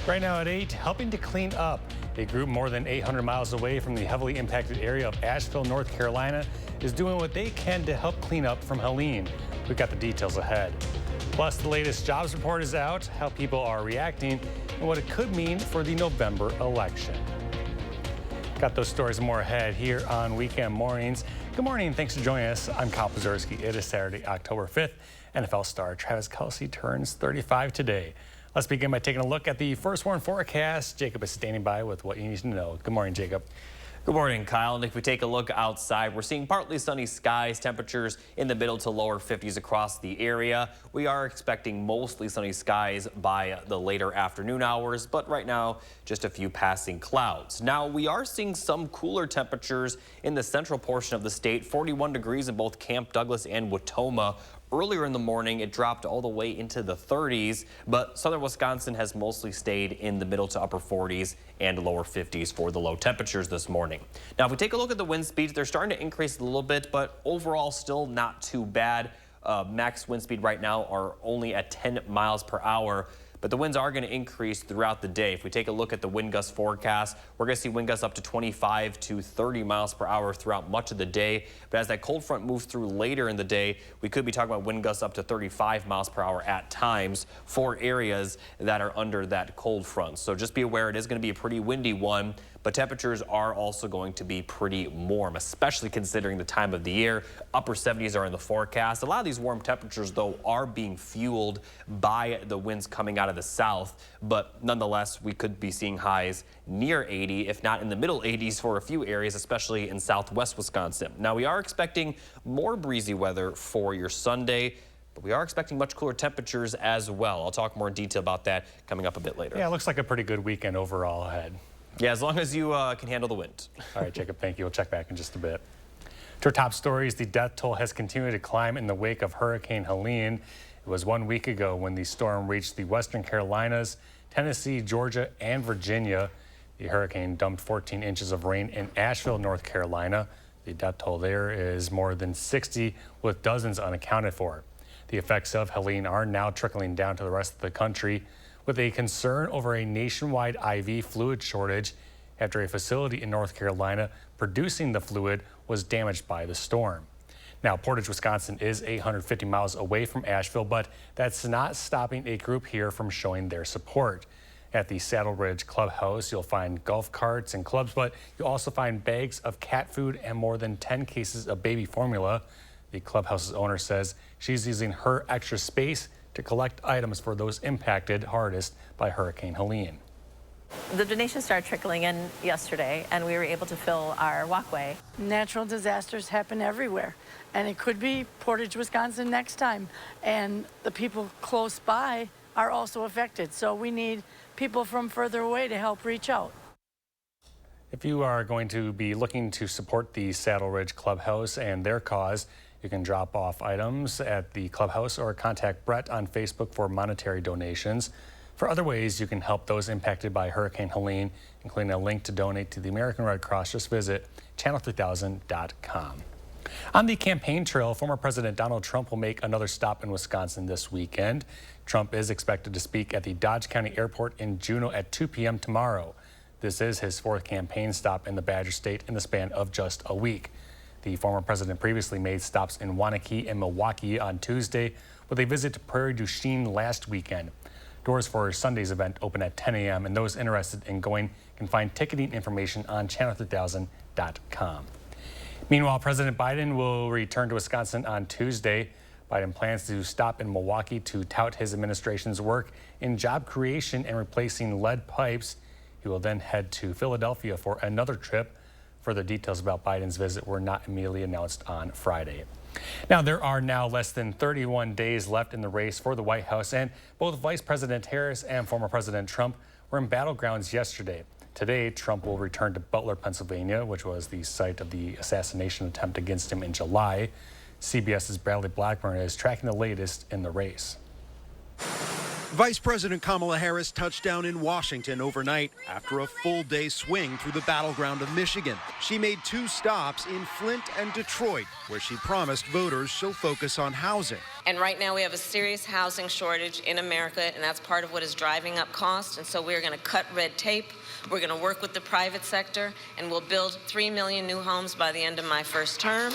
Right now at 8, helping to clean up. A group more than 800 miles away from the heavily impacted area of Asheville, North Carolina, is doing what they can to help clean up from Helene. We've got the details ahead. Plus, the latest jobs report is out, how people are reacting, and what it could mean for the November election. Got those stories and more ahead here on Weekend Mornings. Good morning, thanks for joining us. I'm Kyle Pazurski. It is Saturday, October 5th. NFL star Travis Kelce turns 35 today. Let's begin by taking a look at the first warn forecast. Jacob is standing by with what you need to know. Good morning, Jacob. Good morning, Kyle. And if we take a look outside, we're seeing partly sunny skies, temperatures in the middle to lower 50s across the area. We are expecting mostly sunny skies by the later afternoon hours, but right now, just a few passing clouds. Now, we are seeing some cooler temperatures in the central portion of the state, 41 degrees in both Camp Douglas and Watoma. Earlier in the morning, it dropped all the way into the 30s, but southern Wisconsin has mostly stayed in the middle to upper 40s and lower 50s for the low temperatures this morning. Now, if we take a look at the wind speeds, they're starting to increase a little bit, but overall still not too bad. Max wind speed right now are only at 10 miles per hour. But the winds are going to increase throughout the day. If we take a look at the wind gust forecast, we're going to see wind gusts up to 25 to 30 miles per hour throughout much of the day. But as that cold front moves through later in the day, we could be talking about wind gusts up to 35 miles per hour at times for areas that are under that cold front. So just be aware it is going to be a pretty windy one. But temperatures are also going to be pretty warm, especially considering the time of the year. Upper 70s are in the forecast. A lot of these warm temperatures, though, are being fueled by the winds coming out of the south. But nonetheless, we could be seeing highs near 80, if not in the middle 80s for a few areas, especially in southwest Wisconsin. Now, we are expecting more breezy weather for your Sunday. But we are expecting much cooler temperatures as well. I'll talk more in detail about that coming up a bit later. Yeah, it looks like a pretty good weekend overall ahead. Yeah, as long as you can handle the wind. All right, Jacob, thank you. We'll check back in just a bit. To our top stories, the death toll has continued to climb in the wake of Hurricane Helene. It was 1 week ago when the storm reached the Western Carolinas, Tennessee, Georgia, and Virginia. The hurricane dumped 14 inches of rain in Asheville, North Carolina. The death toll there is more than 60, with dozens unaccounted for. The effects of Helene are now trickling down to the rest of the country, with a concern over a nationwide IV fluid shortage after a facility in North Carolina producing the fluid was damaged by the storm. Now, Portage, Wisconsin is 850 miles away from Asheville, but that's not stopping a group here from showing their support. At the Saddle Ridge Clubhouse, you'll find golf carts and clubs, but you'll also find bags of cat food and more than 10 cases of baby formula. The clubhouse's owner says she's using her extra space to collect items for those impacted hardest by Hurricane Helene. The donations started trickling in yesterday, and we were able to fill our walkway. Natural disasters happen everywhere, and it could be Portage, Wisconsin next time. And the people close by are also affected, so we need people from further away to help reach out. If you are going to be looking to support the Saddle Ridge Clubhouse and their cause, you can drop off items at the clubhouse or contact Brett on Facebook for monetary donations. For other ways you can help those impacted by Hurricane Helene, including a link to donate to the American Red Cross, just visit channel3000.com. On the campaign trail, former President Donald Trump will make another stop in Wisconsin this weekend. Trump is expected to speak at the Dodge County Airport in Juneau at 2 p.m. tomorrow. This is his fourth campaign stop in the Badger State in the span of just a week. The former president previously made stops in Waunakee and Milwaukee on Tuesday, with a visit to Prairie du Chien last weekend. Doors for Sunday's event open at 10 a.m., and those interested in going can find ticketing information on channel3000.com. Meanwhile, President Biden will return to Wisconsin on Tuesday. Biden plans to stop in Milwaukee to tout his administration's work in job creation and replacing lead pipes. He will then head to Philadelphia for another trip. Further details about Biden's visit were not immediately announced on Friday. Now, there are now less than 31 days left in the race for the White House, and both Vice President Harris and former President Trump were in battlegrounds yesterday. Today, Trump will return to Butler, Pennsylvania, which was the site of the assassination attempt against him in July. CBS's Bradley Blackburn is tracking the latest in the race. Vice President Kamala Harris touched down in Washington overnight after a full-day swing through the battleground of Michigan. She made 2 stops in Flint and Detroit, where she promised voters she'll focus on housing. And right now we have a serious housing shortage in America, and that's part of what is driving up costs. And so we're going to cut red tape. We're going to work with the private sector, and we'll build 3 million new homes by the end of my first term.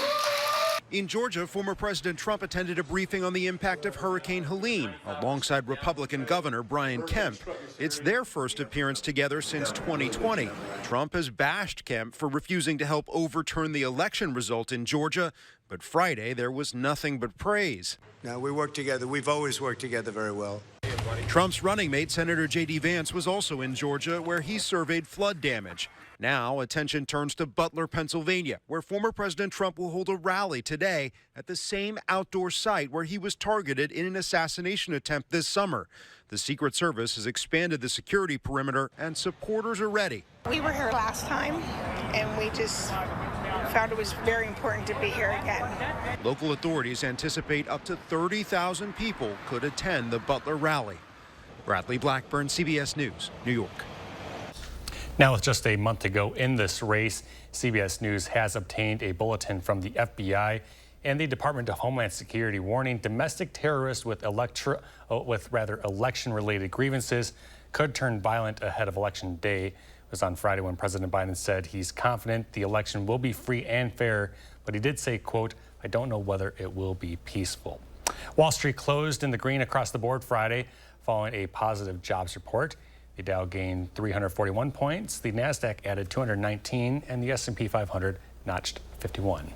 In Georgia, former President Trump attended a briefing on the impact of Hurricane Helene alongside Republican Governor Brian Kemp. It's their first appearance together since 2020. Trump has bashed Kemp for refusing to help overturn the election result in Georgia, but Friday there was nothing but praise. No, we work together. We've always worked together very well. Trump's running mate, Senator J.D. Vance, was also in Georgia, where he surveyed flood damage. Now, attention turns to Butler, Pennsylvania, where former President Trump will hold a rally today at the same outdoor site where he was targeted in an assassination attempt this summer. The Secret Service has expanded the security perimeter, and supporters are ready. We were here last time, and we just found it was very important to be here again. Local authorities anticipate up to 30,000 people could attend the Butler rally. Bradley Blackburn, CBS News, New York. Now, with just a month to go in this race, CBS News has obtained a bulletin from the FBI and the Department of Homeland Security warning domestic terrorists with election-related grievances could turn violent ahead of Election Day. It was on Friday when President Biden said he's confident the election will be free and fair, but he did say, quote, "I don't know whether it will be peaceful." Wall Street closed in the green across the board Friday following a positive jobs report. The Dow gained 341 points, the Nasdaq added 219, and the S&P 500 notched 51.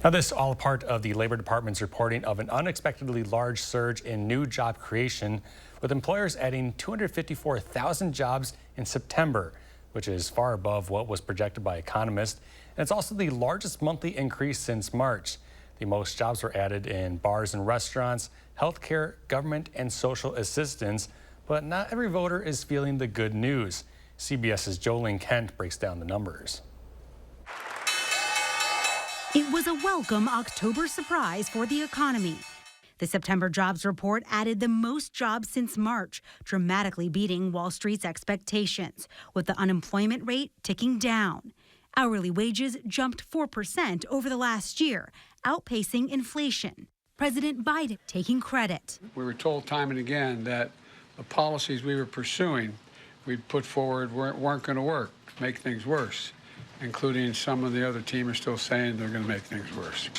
Now, this all part of the Labor Department's reporting of an unexpectedly large surge in new job creation, with employers adding 254,000 jobs in September, which is far above what was projected by economists. And it's also the largest monthly increase since March. The most jobs were added in bars and restaurants, healthcare, government, and social assistance. But not every voter is feeling the good news. CBS's Jolene Kent breaks down the numbers. It was a welcome October surprise for the economy. The September jobs report added the most jobs since March, dramatically beating Wall Street's expectations, with the unemployment rate ticking down. Hourly wages jumped 4% over the last year, outpacing inflation. President Biden taking credit. We were told time and again that the policies we were pursuing, we'd put forward weren't going to work, make things worse, including some of the other team are still saying they're going to make things worse.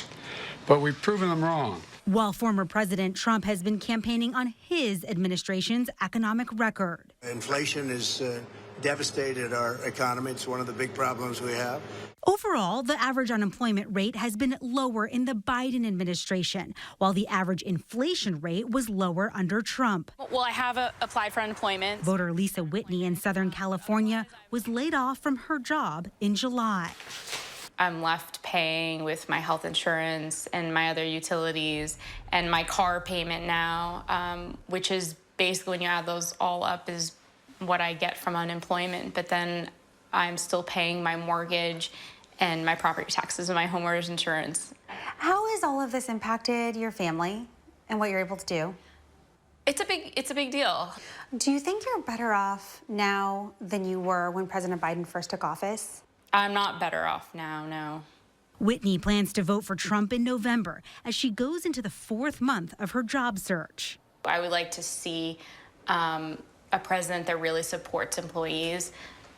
But we've proven them wrong. While former President Trump has been campaigning on his administration's economic record. Inflation has devastated our economy. It's one of the big problems we have. Overall, the average unemployment rate has been lower in the Biden administration, while the average inflation rate was lower under Trump. Well, I have applied for unemployment. Voter Lisa Whitney in Southern California was laid off from her job in July. I'm left paying with my health insurance and my other utilities and my car payment now, which is basically, when you add those all up, is what I get from unemployment. But then I'm still paying my mortgage and my property taxes and my homeowner's insurance. How has all of this impacted your family and what you're able to do? It's a big deal. Do you think you're better off now than you were when President Biden first took office? I'm not better off now, no. Whitney plans to vote for Trump in November as she goes into the 4th month of her job search. I would like to see a president that really supports employees.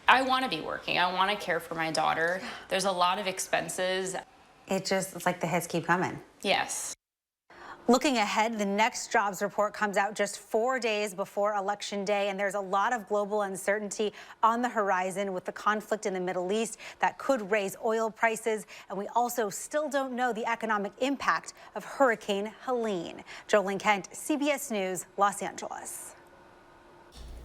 I want to be working. I want to care for my daughter. There's a lot of expenses. It's like the hits keep coming. Yes. Looking ahead, the next jobs report comes out just 4 days before Election Day, and there's a lot of global uncertainty on the horizon with the conflict in the Middle East that could raise oil prices, and we also still don't know the economic impact of Hurricane Helene. Jolene Kent, CBS News, Los Angeles.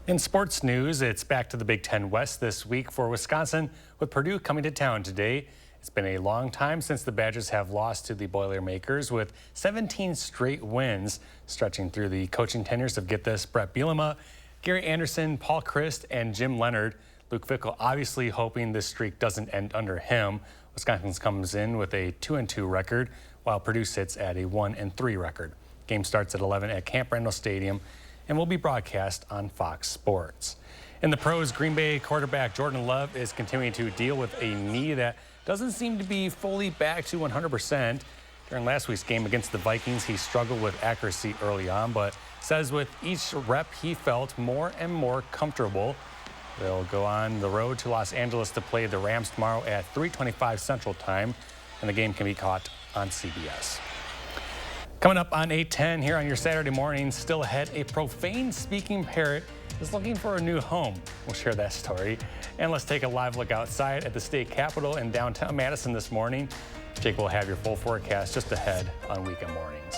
In sports news, it's back to the Big Ten West this week for Wisconsin, with Purdue coming to town today. It's been a long time since the Badgers have lost to the Boilermakers, with 17 straight wins stretching through the coaching tenures of, get this, Brett Bielema, Gary Anderson, Paul Christ, and Jim Leonard. Luke Fickell obviously hoping this streak doesn't end under him. Wisconsin comes in with a 2-2 record, while Purdue sits at a 1-3 record. Game starts at 11 at Camp Randall Stadium. and will be broadcast on Fox Sports. In the pros, Green Bay quarterback Jordan Love is continuing to deal with a knee that doesn't seem to be fully back to 100%. During last week's game against the Vikings, he struggled with accuracy early on, but says with each rep he felt more and more comfortable. They'll go on the road to Los Angeles to play the Rams tomorrow at 3:25 Central Time, and the game can be caught on CBS. Coming up on 8:10 here on your Saturday morning, still ahead, a profane-speaking parrot is looking for a new home. We'll share that story. And let's take a live look outside at the state capitol in downtown Madison this morning. Jake will have your full forecast just ahead on weekend mornings.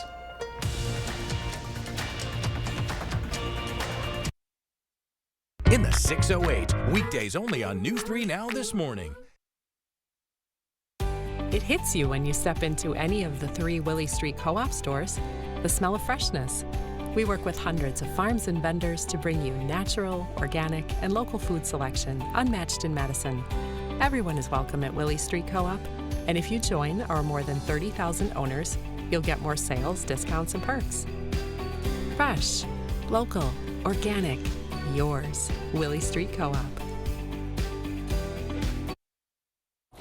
In the 608, weekdays only on News 3 Now this morning. It hits you when you step into any of the 3 Willie Street Co-op stores, the smell of freshness. We work with hundreds of farms and vendors to bring you natural, organic, and local food selection unmatched in Madison. Everyone is welcome at Willie Street Co-op, and if you join our more than 30,000 owners, you'll get more sales, discounts, and perks. Fresh, local, organic, yours, Willie Street Co-op.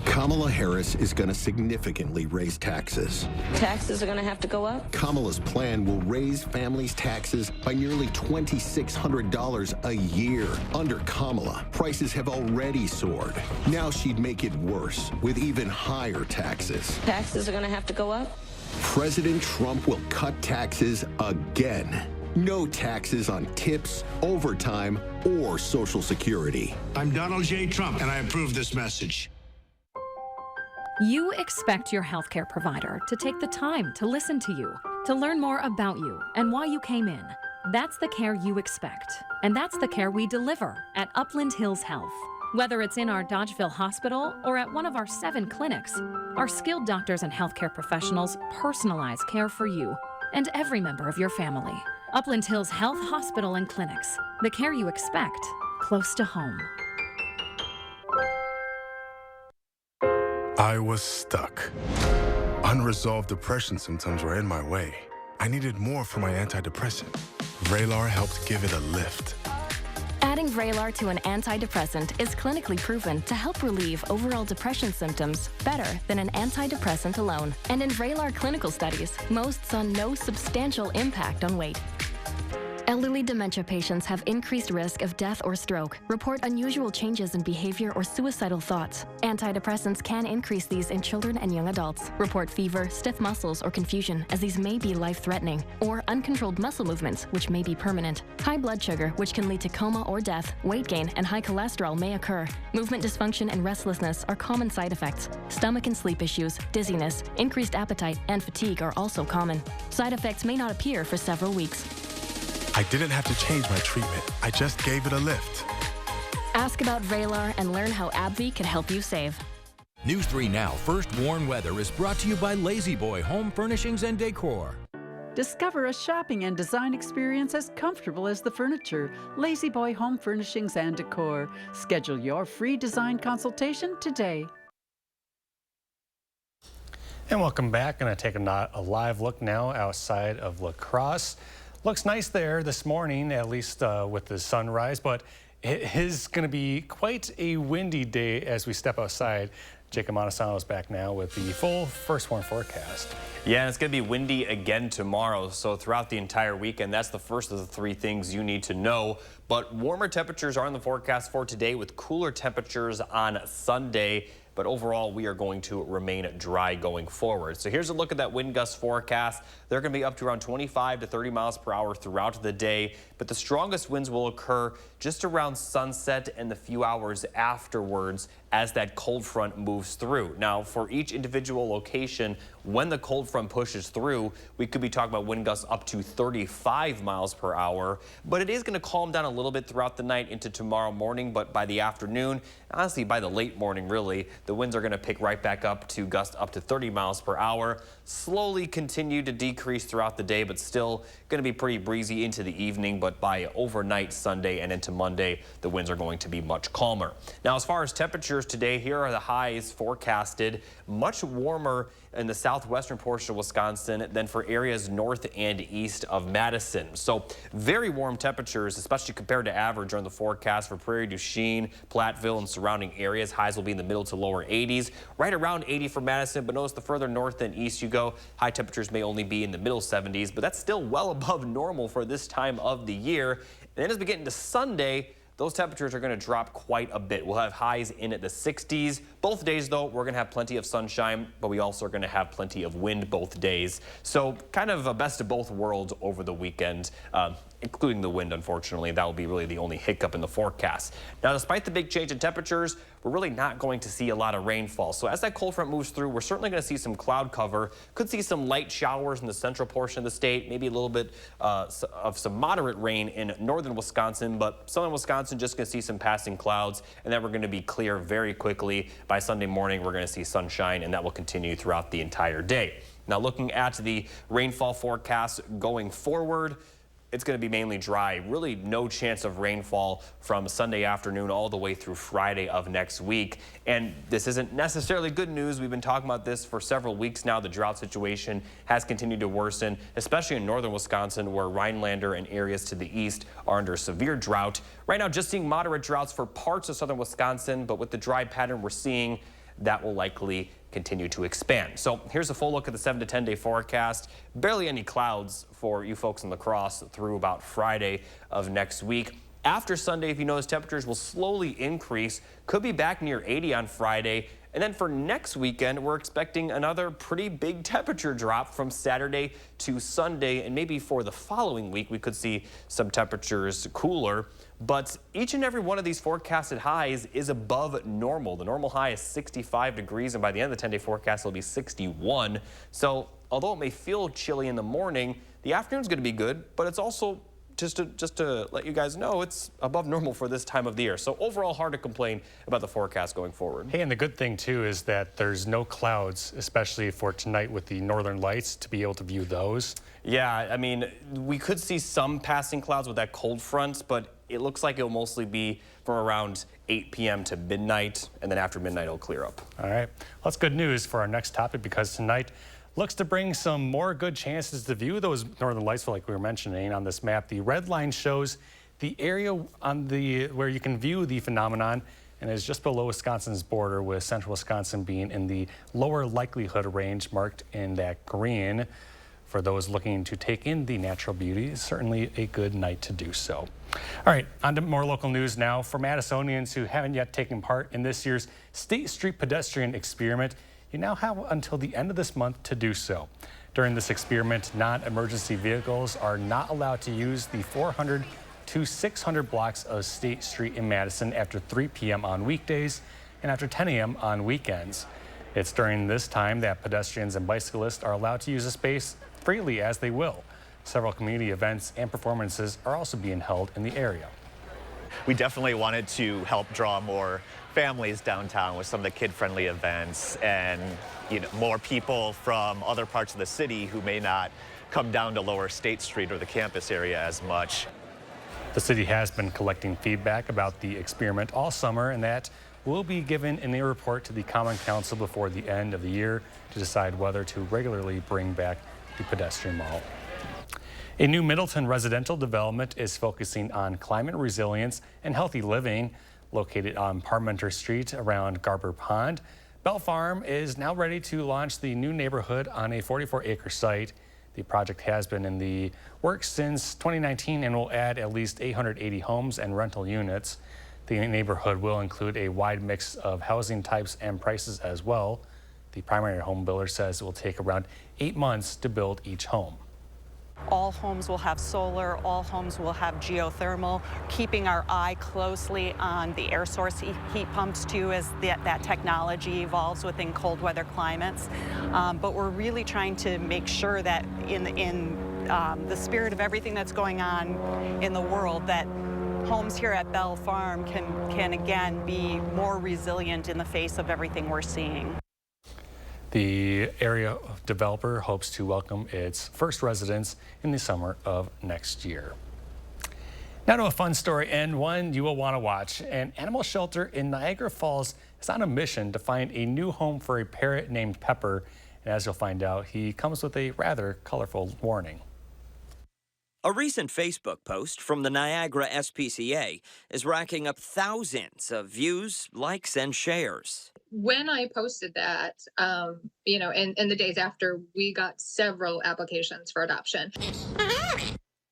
Kamala Harris is going to significantly raise taxes. Taxes are going to have to go up? Kamala's plan will raise families' taxes by nearly $2,600 a year. Under Kamala, prices have already soared. Now she'd make it worse with even higher taxes. Taxes are going to have to go up? President Trump will cut taxes again. No taxes on tips, overtime, or Social Security. I'm Donald J. Trump, and I approve this message. You expect your healthcare provider to take the time to listen to you, to learn more about you and why you came in. That's the care you expect, and that's the care we deliver at Upland Hills Health. Whether it's in our Dodgeville Hospital or at one of our 7 clinics, our skilled doctors and healthcare professionals personalize care for you and every member of your family. Upland Hills Health Hospital and Clinics, the care you expect, close to home. I was stuck. Unresolved depression symptoms were in my way. I needed more from my antidepressant. Vraylar helped give it a lift. Adding Vraylar to an antidepressant is clinically proven to help relieve overall depression symptoms better than an antidepressant alone. And in Vraylar clinical studies, most saw no substantial impact on weight. Elderly dementia patients have increased risk of death or stroke, report unusual changes in behavior or suicidal thoughts. Antidepressants can increase these in children and young adults, report fever, stiff muscles, or confusion, as these may be life-threatening, or uncontrolled muscle movements, which may be permanent. High blood sugar, which can lead to coma or death, weight gain, and high cholesterol may occur. Movement dysfunction and restlessness are common side effects. Stomach and sleep issues, dizziness, increased appetite, and fatigue are also common. Side effects may not appear for several weeks. I didn't have to change my treatment. I just gave it a lift. Ask about Vraylar and learn how AbbVie can help you save. News 3 Now First Warn Weather is brought to you by Lazy Boy Home Furnishings and Decor. Discover a shopping and design experience as comfortable as the furniture. Lazy Boy Home Furnishings and Decor. Schedule your free design consultation today. And welcome back. Going to take a live look now outside of La Crosse. Looks nice there this morning, at least with the sunrise, but it is going to be quite a windy day as we step outside. Jacob Montesano is back now with the full First Warn forecast. Yeah, and it's going to be windy again tomorrow, so throughout the entire weekend, that's the first of the 3 things you need to know. But warmer temperatures are in the forecast for today with cooler temperatures on Sunday. But overall, we are going to remain dry going forward. So here's a look at that wind gust forecast. They're going to be up to around 25 to 30 miles per hour throughout the day, but the strongest winds will occur just around sunset and the few hours afterwards as that cold front moves through. Now, for each individual location, when the cold front pushes through, we could be talking about wind gusts up to 35 miles per hour, but it is going to calm down a little bit throughout the night into tomorrow morning. But by the afternoon, honestly, by the late morning, really, the winds are going to pick right back up to gust up to 30 miles per hour, slowly continue to decrease throughout the day, but still going to be pretty breezy into the evening. But by overnight Sunday and into Monday, the winds are going to be much calmer. Now, as far as temperatures temperatures today. Here are the highs forecasted. Much warmer in the southwestern portion of Wisconsin than for areas north and east of Madison. So very warm temperatures, especially compared to average on the forecast for Prairie du Chien, Platteville, and surrounding areas. Highs will be in the middle to lower 80s, right around 80 for Madison. But notice the further north and east you go, high temperatures may only be in the middle 70s, but that's still well above normal for this time of the year. And then as we get into Sunday, those temperatures are going to drop quite a bit. We'll have highs in at the 60s. Both days, though, we're going to have plenty of sunshine, but we also are going to have plenty of wind both days. So kind of a best of both worlds over the weekend, including the wind, unfortunately. That will be really the only hiccup in the forecast. Now, despite the big change in temperatures, we're really not going to see a lot of rainfall. So as that cold front moves through, we're certainly going to see some cloud cover. Could see some light showers in the central portion of the state, maybe a little bit of some moderate rain in northern Wisconsin, but southern Wisconsin just going to see some passing clouds, and then we're going to be clear very quickly. By Sunday morning, we're going to see sunshine, and that will continue throughout the entire day. Now, looking at the rainfall forecast going forward, it's going to be mainly dry. Really no chance of rainfall from Sunday afternoon all the way through Friday of next week. And this isn't necessarily good news. We've been talking about this for several weeks now. The drought situation has continued to worsen, especially in northern Wisconsin, where Rhinelander and areas to the east are under severe drought. Right now, just seeing moderate droughts for parts of southern Wisconsin, but with the dry pattern we're seeing, that will likely continue to expand. So here's a full look at the 7 to 10 day forecast. Barely any clouds for you folks in La Crosse through about Friday of next week. After Sunday, if you notice, temperatures will slowly increase, could be back near 80 on Friday. And then for next weekend, we're expecting another pretty big temperature drop from Saturday to Sunday. And maybe for the following week, we could see some temperatures cooler. But each and every one of these forecasted highs is above normal. The normal high is 65 degrees, and by the end of the 10-day forecast, it'll be 61. So although it may feel chilly in the morning, the afternoon's going to be good, but it's also just to let you guys know, it's above normal for this time of the year. So overall, hard to complain about the forecast going forward. Hey, and the good thing too is that there's no clouds, especially for tonight with the northern lights, to be able to view those. Yeah, I mean, we could see some passing clouds with that cold front, but it looks like it'll mostly be from around 8 p.m. to midnight, and then after midnight it'll clear up. All right, well, that's good news for our next topic, because tonight looks to bring some more good chances to view those northern lights, like we were mentioning on this map. The red line shows the area on where you can view the phenomenon, and is just below Wisconsin's border, with central Wisconsin being in the lower likelihood range, marked in that green. For those looking to take in the natural beauty, it's certainly a good night to do so. All right, on to more local news now. For Madisonians who haven't yet taken part in this year's State Street Pedestrian Experiment, you now have until the end of this month to do so. During this experiment, non-emergency vehicles are not allowed to use the 400 to 600 blocks of State Street in Madison after 3 p.m. on weekdays and after 10 a.m. on weekends. It's during this time that pedestrians and bicyclists are allowed to use the space freely as they will. Several community events and performances are also being held in the area. We definitely wanted to help draw more families downtown with some of the kid-friendly events, and more people from other parts of the city who may not come down to Lower State Street or the campus area as much. The city has been collecting feedback about the experiment all summer, and that will be given in a report to the Common Council before the end of the year to decide whether to regularly bring back the pedestrian mall. A new Middleton residential development is focusing on climate resilience and healthy living. Located on Parmenter Street around Garber Pond, Bell Farm is now ready to launch the new neighborhood on a 44-acre site. The project has been in the works since 2019 and will add at least 880 homes and rental units. The neighborhood will include a wide mix of housing types and prices as well. The primary home builder says it will take around 8 months to build each home. All homes will have solar, all homes will have geothermal, keeping our eye closely on the air source heat pumps too, as that technology evolves within cold weather climates. But we're really trying to make sure that in the spirit of everything that's going on in the world, that homes here at Bell Farm can again be more resilient in the face of everything we're seeing. The area developer hopes to welcome its first residents in the summer of next year. Now to a fun story and one you will want to watch. An animal shelter in Niagara Falls is on a mission to find a new home for a parrot named Pepper. And as you'll find out, he comes with a rather colorful warning. A recent Facebook post from the Niagara SPCA is racking up thousands of views, likes, and shares. When I posted that, in the days after, we got several applications for adoption.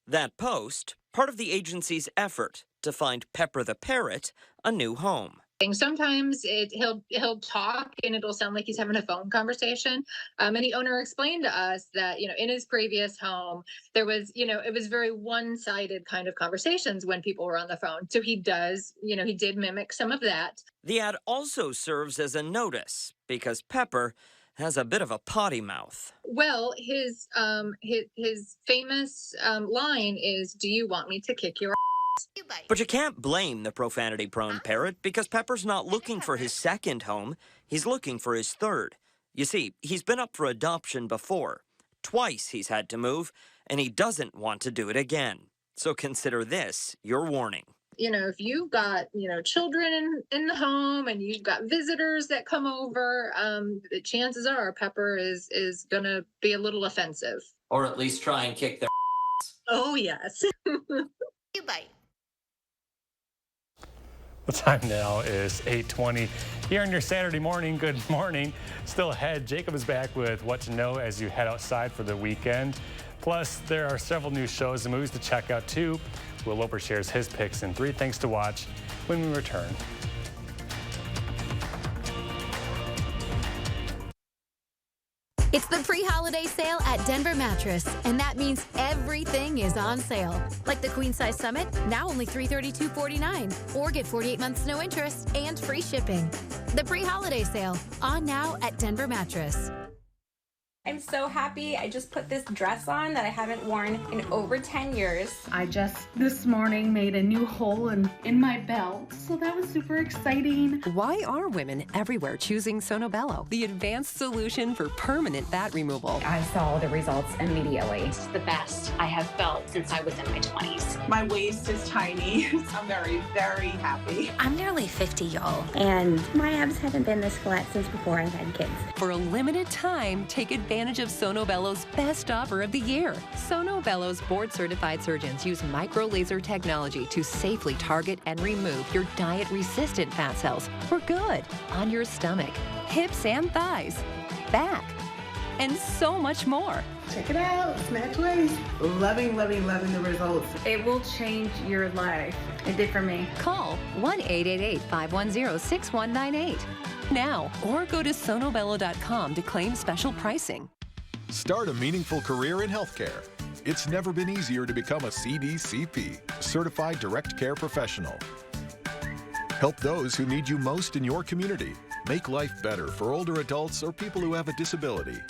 That post, part of the agency's effort to find Pepper the parrot a new home. Sometimes he'll talk and it'll sound like he's having a phone conversation. And the owner explained to us that, in his previous home, there was, it was very one-sided kind of conversations when people were on the phone. So he did mimic some of that. The ad also serves as a notice because Pepper has a bit of a potty mouth. Well, his famous line is, "Do you want me to kick your ass?" But you can't blame the profanity-prone parrot because Pepper's not looking for his second home. He's looking for his third. You see, he's been up for adoption before. Twice he's had to move, and he doesn't want to do it again. So consider this your warning. If you've got, children in the home and you've got visitors that come over, the chances are Pepper is going to be a little offensive. Or at least try and kick their ass. Oh, yes. You bite. The time now is 8:20. Here on your Saturday morning, good morning. Still ahead, Jacob is back with what to know as you head outside for the weekend. Plus, there are several new shows and movies to check out too. Will Loper shares his picks and 3 things to watch when we return. It's the pre-holiday sale at Denver Mattress, and that means everything is on sale. Like the Queen Size Summit, now only $332.49, or get 48 months no interest and free shipping. The pre-holiday sale, on now at Denver Mattress. I'm so happy. I just put this dress on that I haven't worn in over 10 years. I just this morning made a new hole in my belt, so that was super exciting. Why are women everywhere choosing Sonobello, the advanced solution for permanent fat removal? I saw the results immediately. It's the best I have felt since I was in my 20s. My waist is tiny. I'm very, very happy. I'm nearly 50, y'all, and my abs haven't been this flat since before I've had kids. For a limited time, take advantage of Sonobello's best offer of the year. Sonobello's board-certified surgeons use micro-laser technology to safely target and remove your diet-resistant fat cells for good on your stomach, hips and thighs, back, and so much more. Check it out, Snatch Waist. Loving the results. It will change your life. It did for me. Call 1-888-510-6198 now or go to sonobello.com to claim special pricing. Start a meaningful career in healthcare. It's never been easier to become a CDCP, Certified Direct Care Professional. Help those who need you most in your community. Make life better for older adults or people who have a disability.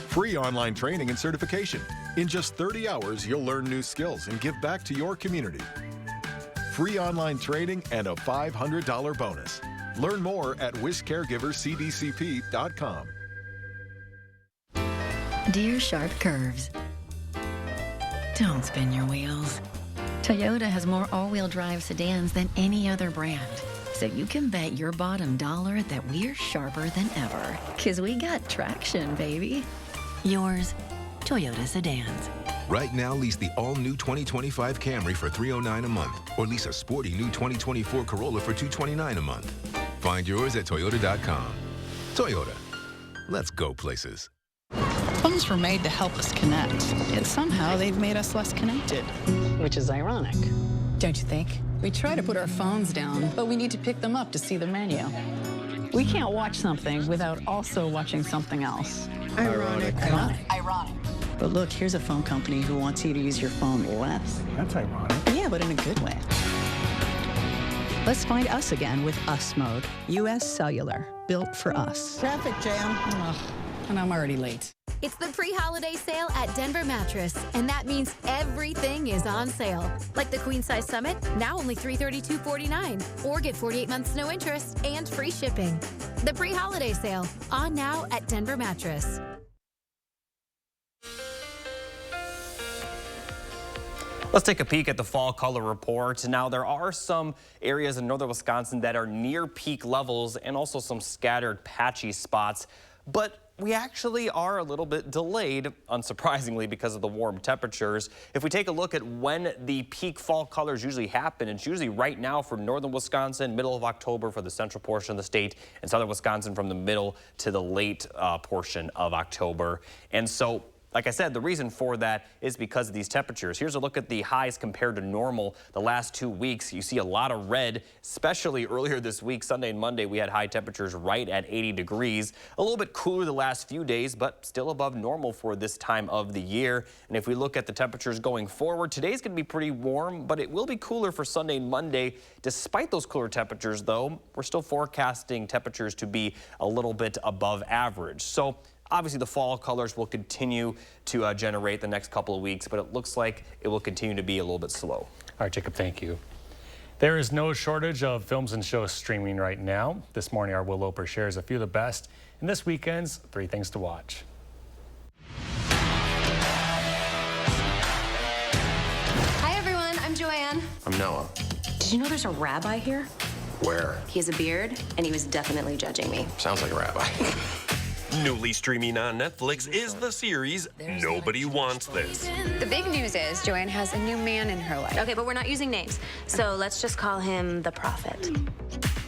Free online training and certification. In just 30 hours, you'll learn new skills and give back to your community. Free online training and a $500 bonus. Learn more at WISCcaregiverscdcp.com. Dear Sharp Curves, don't spin your wheels. Toyota has more all-wheel drive sedans than any other brand. So you can bet your bottom dollar that we're sharper than ever. 'Cause we got traction, baby. Yours, Toyota Sedans. Right now, lease the all-new 2025 Camry for $309 a month, or lease a sporty new 2024 Corolla for $229 a month. Find yours at Toyota.com. Toyota. Let's go places. Phones were made to help us connect, yet somehow they've made us less connected. Which is ironic. Don't you think? We try to put our phones down, but we need to pick them up to see the menu. We can't watch something without also watching something else. Ironic. Ironic. But look, here's a phone company who wants you to use your phone less. That's ironic. Yeah, but in a good way. Let's find us again with Us Mode. U.S. Cellular, built for us. Traffic jam. And I'm already late. It's the pre-holiday sale at Denver Mattress, and that means everything is on sale. Like the Queen Size Summit, now only $332.49, or get 48 months no interest and free shipping. The pre-holiday sale, on now at Denver Mattress. Let's take a peek at the fall color report. Now, there are some areas in northern Wisconsin that are near peak levels and also some scattered patchy spots, but we actually are a little bit delayed, unsurprisingly, because of the warm temperatures. If we take a look at when the peak fall colors usually happen, it's usually right now for northern Wisconsin, middle of October for the central portion of the state, and southern Wisconsin from the middle to the late portion of October. And so, like I said, the reason for that is because of these temperatures. Here's a look at the highs compared to normal the last 2 weeks. You see a lot of red, especially earlier this week. Sunday and Monday, we had high temperatures right at 80 degrees. A little bit cooler the last few days, but still above normal for this time of the year. And if we look at the temperatures going forward, today's going to be pretty warm, but it will be cooler for Sunday and Monday. Despite those cooler temperatures, though, we're still forecasting temperatures to be a little bit above average. So obviously, the fall colors will continue to generate the next couple of weeks, but it looks like it will continue to be a little bit slow. All right, Jacob, thank you. There is no shortage of films and shows streaming right now. This morning, our Will Loper shares a few of the best in this weekend's 3 Things to Watch. Hi, everyone. I'm Joanne. I'm Noah. Did you know there's a rabbi here? Where? He has a beard, and he was definitely judging me. Sounds like a rabbi. Newly streaming on Netflix is the series Nobody Wants This. The big news is Joanne has a new man in her life. Okay, but we're not using names, so let's just call him the Prophet.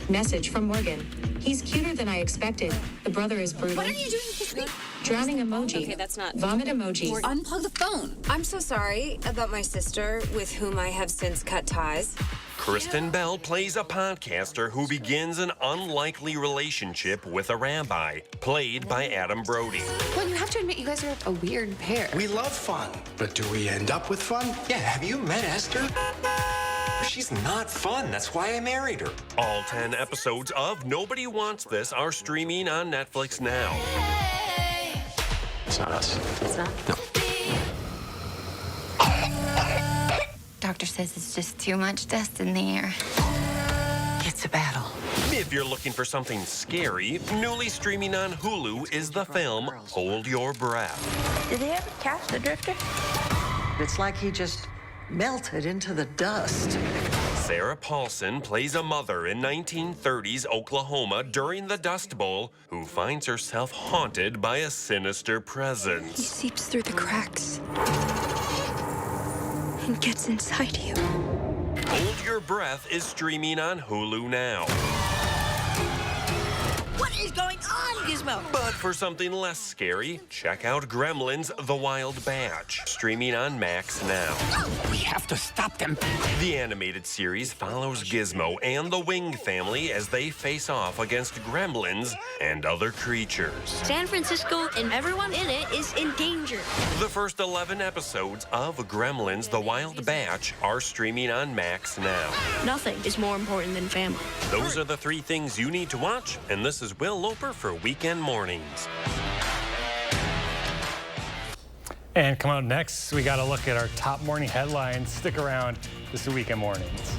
Message from Morgan. He's cuter than I expected. The brother is brutal. What are you doing? Drowning emoji. Okay, that's not... Vomit emoji. Unplug the phone. I'm so sorry about my sister, with whom I have since cut ties. Kristen Bell plays a podcaster who begins an unlikely relationship with a rabbi, played by Adam Brody. Well, you have to admit, you guys are a weird pair. We love fun, but do we end up with fun? Yeah, have you met Esther? She's not fun. That's why I married her. All 10 episodes of Nobody Wants This are streaming on Netflix now. It's not us. It's not? No. Doctor says it's just too much dust in the air. It's a battle. If you're looking for something scary, newly streaming on Hulu is the film Hold Your Breath. Did they ever catch the drifter? It's like he just melted into the dust. Sarah Paulson plays a mother in 1930s Oklahoma during the Dust Bowl who finds herself haunted by a sinister presence. He seeps through the cracks and gets inside you. Hold Your Breath is streaming on Hulu now. What is going on, Gizmo? But for something less scary, check out Gremlins: The Wild Batch, streaming on Max now. We have to stop them. The animated series follows Gizmo and the Wing family as they face off against gremlins and other creatures. San Francisco and everyone in it is in danger. The first 11 episodes of Gremlins: The Wild Batch are streaming on Max now. Nothing is more important than family. Those are the 3 things you need to watch, and this is Will Loper for Weekend Mornings. And coming up next, we got to look at our top morning headlines. Stick around. This is Weekend Mornings.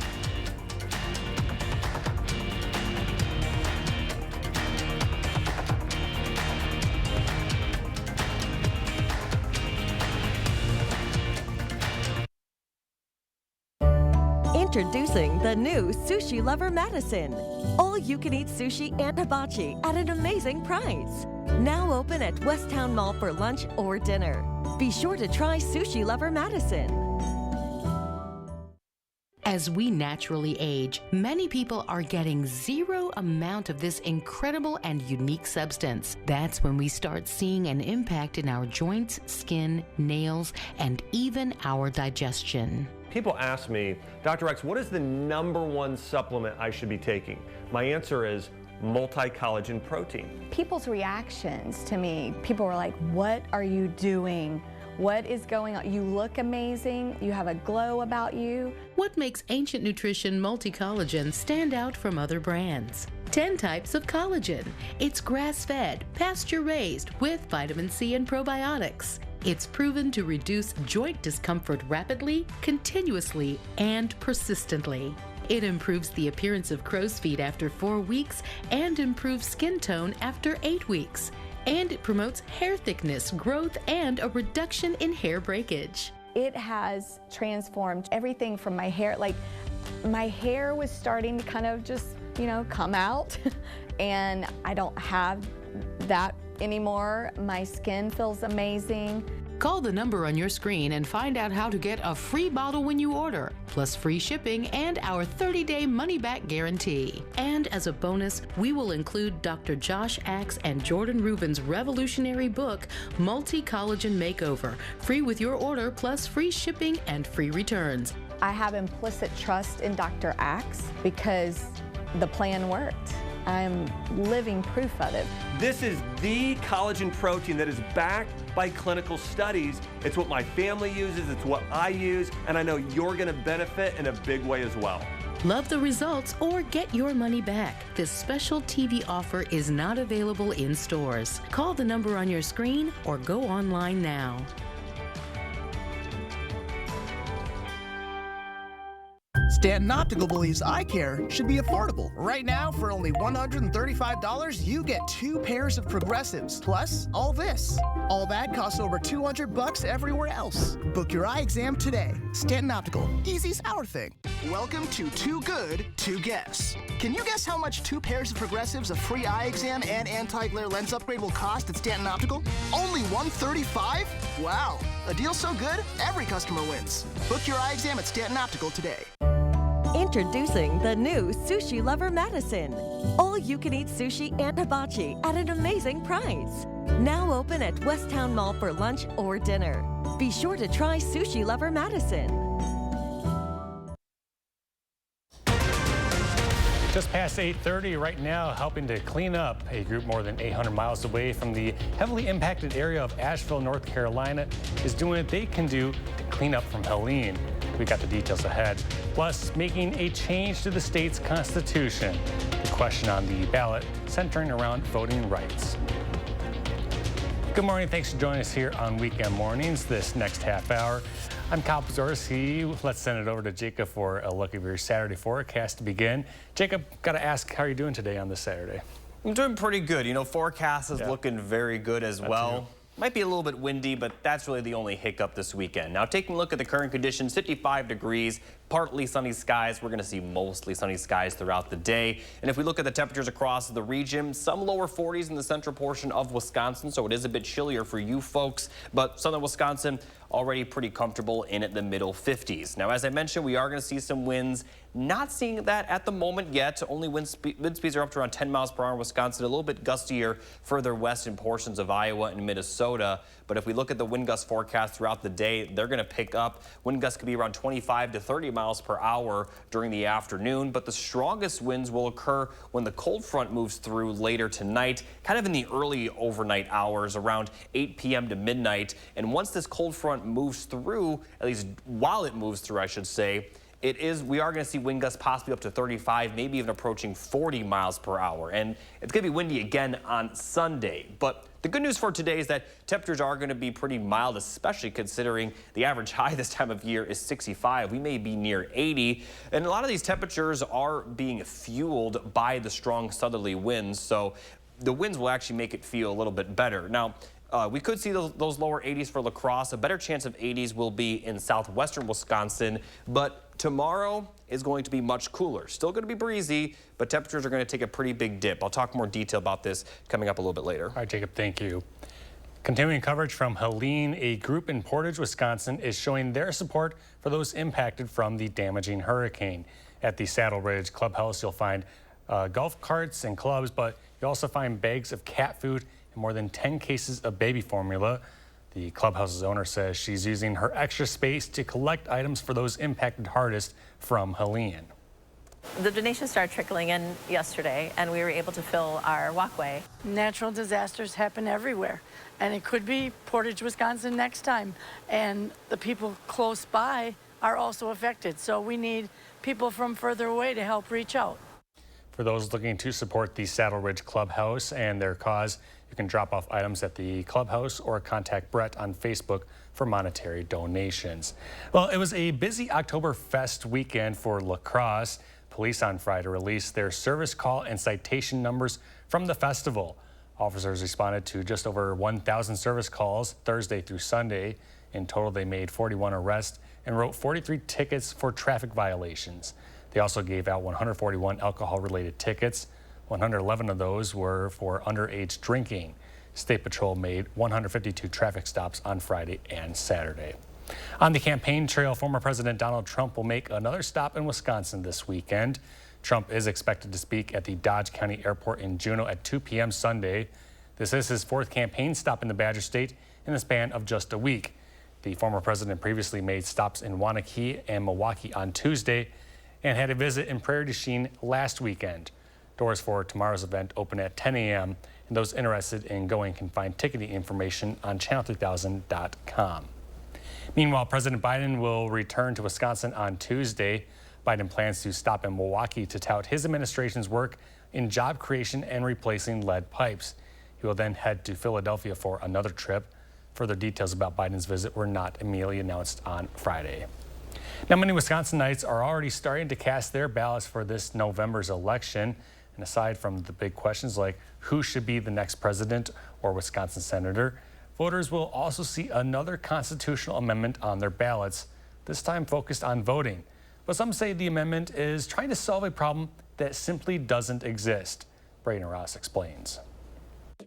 Introducing the new Sushi Lover Madison. All you can eat sushi and hibachi at an amazing price. Now open at Westtown Mall for lunch or dinner. Be sure to try Sushi Lover Madison. As we naturally age, many people are getting zero amount of this incredible and unique substance. That's when we start seeing an impact in our joints, skin, nails, and even our digestion. People ask me, Dr. Rex, what is the #1 supplement I should be taking? My answer is multi-collagen protein. People's reactions to me, people were like, what are you doing? What is going on? You look amazing. You have a glow about you. What makes Ancient Nutrition Multi-Collagen stand out from other brands? 10 types of collagen. It's grass-fed, pasture-raised with vitamin C and probiotics. It's proven to reduce joint discomfort rapidly, continuously, and persistently. It improves the appearance of crow's feet after 4 weeks and improves skin tone after 8 weeks. And it promotes hair thickness, growth, and a reduction in hair breakage. It has transformed everything from my hair. Like, my hair was starting to kind of just, you know, come out, and I don't have that anymore. My skin feels amazing. Call the number on your screen and find out how to get a free bottle when you order, plus free shipping and our 30-day money-back guarantee. And as a bonus, we will include Dr. Josh Axe and Jordan Rubin's revolutionary book, Multi-Collagen Makeover, free with your order, plus free shipping and free returns. I have implicit trust in Dr. Axe because the plan worked. I'm living proof of it. This is the collagen protein that is backed by clinical studies. It's what my family uses, it's what I use, and I know you're gonna benefit in a big way as well. Love the results or get your money back. This special TV offer is not available in stores. Call the number on your screen or go online now. Stanton Optical believes eye care should be affordable. Right now, for only $135, you get 2 pairs of progressives, plus all this. All that costs over $200 everywhere else. Book your eye exam today. Stanton Optical, easy's our thing. Welcome to Too Good to Guess. Can you guess how much 2 pairs of progressives, a free eye exam, and anti-glare lens upgrade will cost at Stanton Optical? Only $135? Wow, a deal so good, every customer wins. Book your eye exam at Stanton Optical today. Introducing the new Sushi Lover Madison. All-you-can-eat sushi and hibachi at an amazing price. Now open at Westtown Mall for lunch or dinner. Be sure to try Sushi Lover Madison. Just past 8:30 right now, helping to clean up. A group more than 800 miles away from the heavily impacted area of Asheville, North Carolina, is doing what they can do to clean up from Helene. We got the details ahead. Plus, making a change to the state's constitution. The question on the ballot centering around voting rights. Good morning. Thanks for joining us here on Weekend Mornings. This next half hour, I'm Kyle Pazorski. Let's send it over to Jacob for a look at your Saturday forecast to begin. Jacob, got to ask, how are you doing today on this Saturday? I'm doing pretty good. You know, forecast is looking very good as well. Might be a little bit windy, but that's really the only hiccup this weekend. Now, taking a look at the current conditions, 55 degrees, partly sunny skies. We're going to see mostly sunny skies throughout the day. And if we look at the temperatures across the region, some lower 40s in the central portion of Wisconsin, so it is a bit chillier for you folks. But southern Wisconsin, already pretty comfortable in at the middle 50s. Now, as I mentioned, we are going to see some winds. Not seeing that at the moment yet. Only wind speeds are up to around 10 miles per hour in Wisconsin, a little bit gustier further west in portions of Iowa and Minnesota. But if we look at the wind gust forecast throughout the day, they're going to pick up. Wind gusts could be around 25 to 30 miles per hour during the afternoon. But the strongest winds will occur when the cold front moves through later tonight, kind of in the early overnight hours, around 8 p.m. to midnight. And once this cold front moves through, at least while it moves through, I should say, we are going to see wind gusts possibly up to 35, maybe even approaching 40 miles per hour. And it's going to be windy again on Sunday. But the good news for today is that temperatures are going to be pretty mild, especially considering the average high this time of year is 65. We may be near 80. And a lot of these temperatures are being fueled by the strong southerly winds. So the winds will actually make it feel a little bit better. Now, we could see those lower 80s for La Crosse. A better chance of 80s will be in southwestern Wisconsin, but tomorrow is going to be much cooler. Still going to be breezy, but temperatures are going to take a pretty big dip. I'll talk more detail about this coming up a little bit later. All right, Jacob, thank you. Continuing coverage from Helene, a group in Portage, Wisconsin is showing their support for those impacted from the damaging hurricane. At the Saddle Ridge Clubhouse, you'll find golf carts and clubs, but you'll also find bags of cat food and more than 10 cases of baby formula. The clubhouse's owner says she's using her extra space to collect items for those impacted hardest from Helene. The donations started trickling in yesterday, and we were able to fill our walkway. Natural disasters happen everywhere, and it could be Portage, Wisconsin next time. And the people close by are also affected, so we need people from further away to help reach out. For those looking to support the Saddle Ridge Clubhouse and their cause, you can drop off items at the clubhouse or contact Brett on Facebook for monetary donations. Well, it was a busy Oktoberfest weekend for La Crosse. Police on Friday released their service call and citation numbers from the festival. Officers responded to just over 1,000 service calls Thursday through Sunday. In total, they made 41 arrests and wrote 43 tickets for traffic violations. They also gave out 141 alcohol-related tickets. 111 of those were for underage drinking. State Patrol made 152 traffic stops on Friday and Saturday. On the campaign trail, former President Donald Trump will make another stop in Wisconsin this weekend. Trump is expected to speak at the Dodge County Airport in Juneau at 2 p.m. Sunday. This is his fourth campaign stop in the Badger State in the span of just a week. The former president previously made stops in Waunakee and Milwaukee on Tuesday and had a visit in Prairie du Chien last weekend. Doors for tomorrow's event open at 10 a.m. and those interested in going can find ticketing information on channel3000.com. Meanwhile, President Biden will return to Wisconsin on Tuesday. Biden plans to stop in Milwaukee to tout his administration's work in job creation and replacing lead pipes. He will then head to Philadelphia for another trip. Further details about Biden's visit were not immediately announced on Friday. Now, many Wisconsinites are already starting to cast their ballots for this November's election. And aside from the big questions like who should be the next president or Wisconsin senator, voters will also see another constitutional amendment on their ballots, this time focused on voting. But some say the amendment is trying to solve a problem that simply doesn't exist. Braden Ross explains.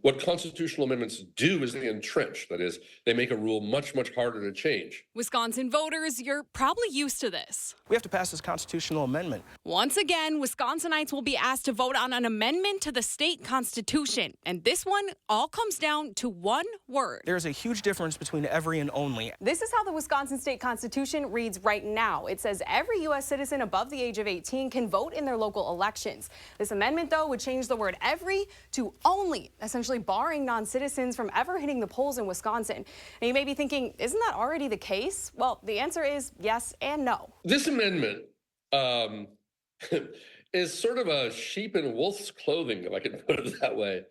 What constitutional amendments do is they entrench. That is, they make a rule much, much harder to change. Wisconsin voters, you're probably used to this. We have to pass this constitutional amendment. Once again, Wisconsinites will be asked to vote on an amendment to the state constitution. And this one all comes down to one word. There's a huge difference between every and only. This is how the Wisconsin state constitution reads right now. It says every U.S. citizen above the age of 18 can vote in their local elections. This amendment, though, would change the word every to only, essentially barring non-citizens from ever hitting the polls in Wisconsin. And you may be thinking, isn't that already the case? Well, the answer is yes and no. This amendment is sort of a sheep in wolf's clothing, if I can put it that way.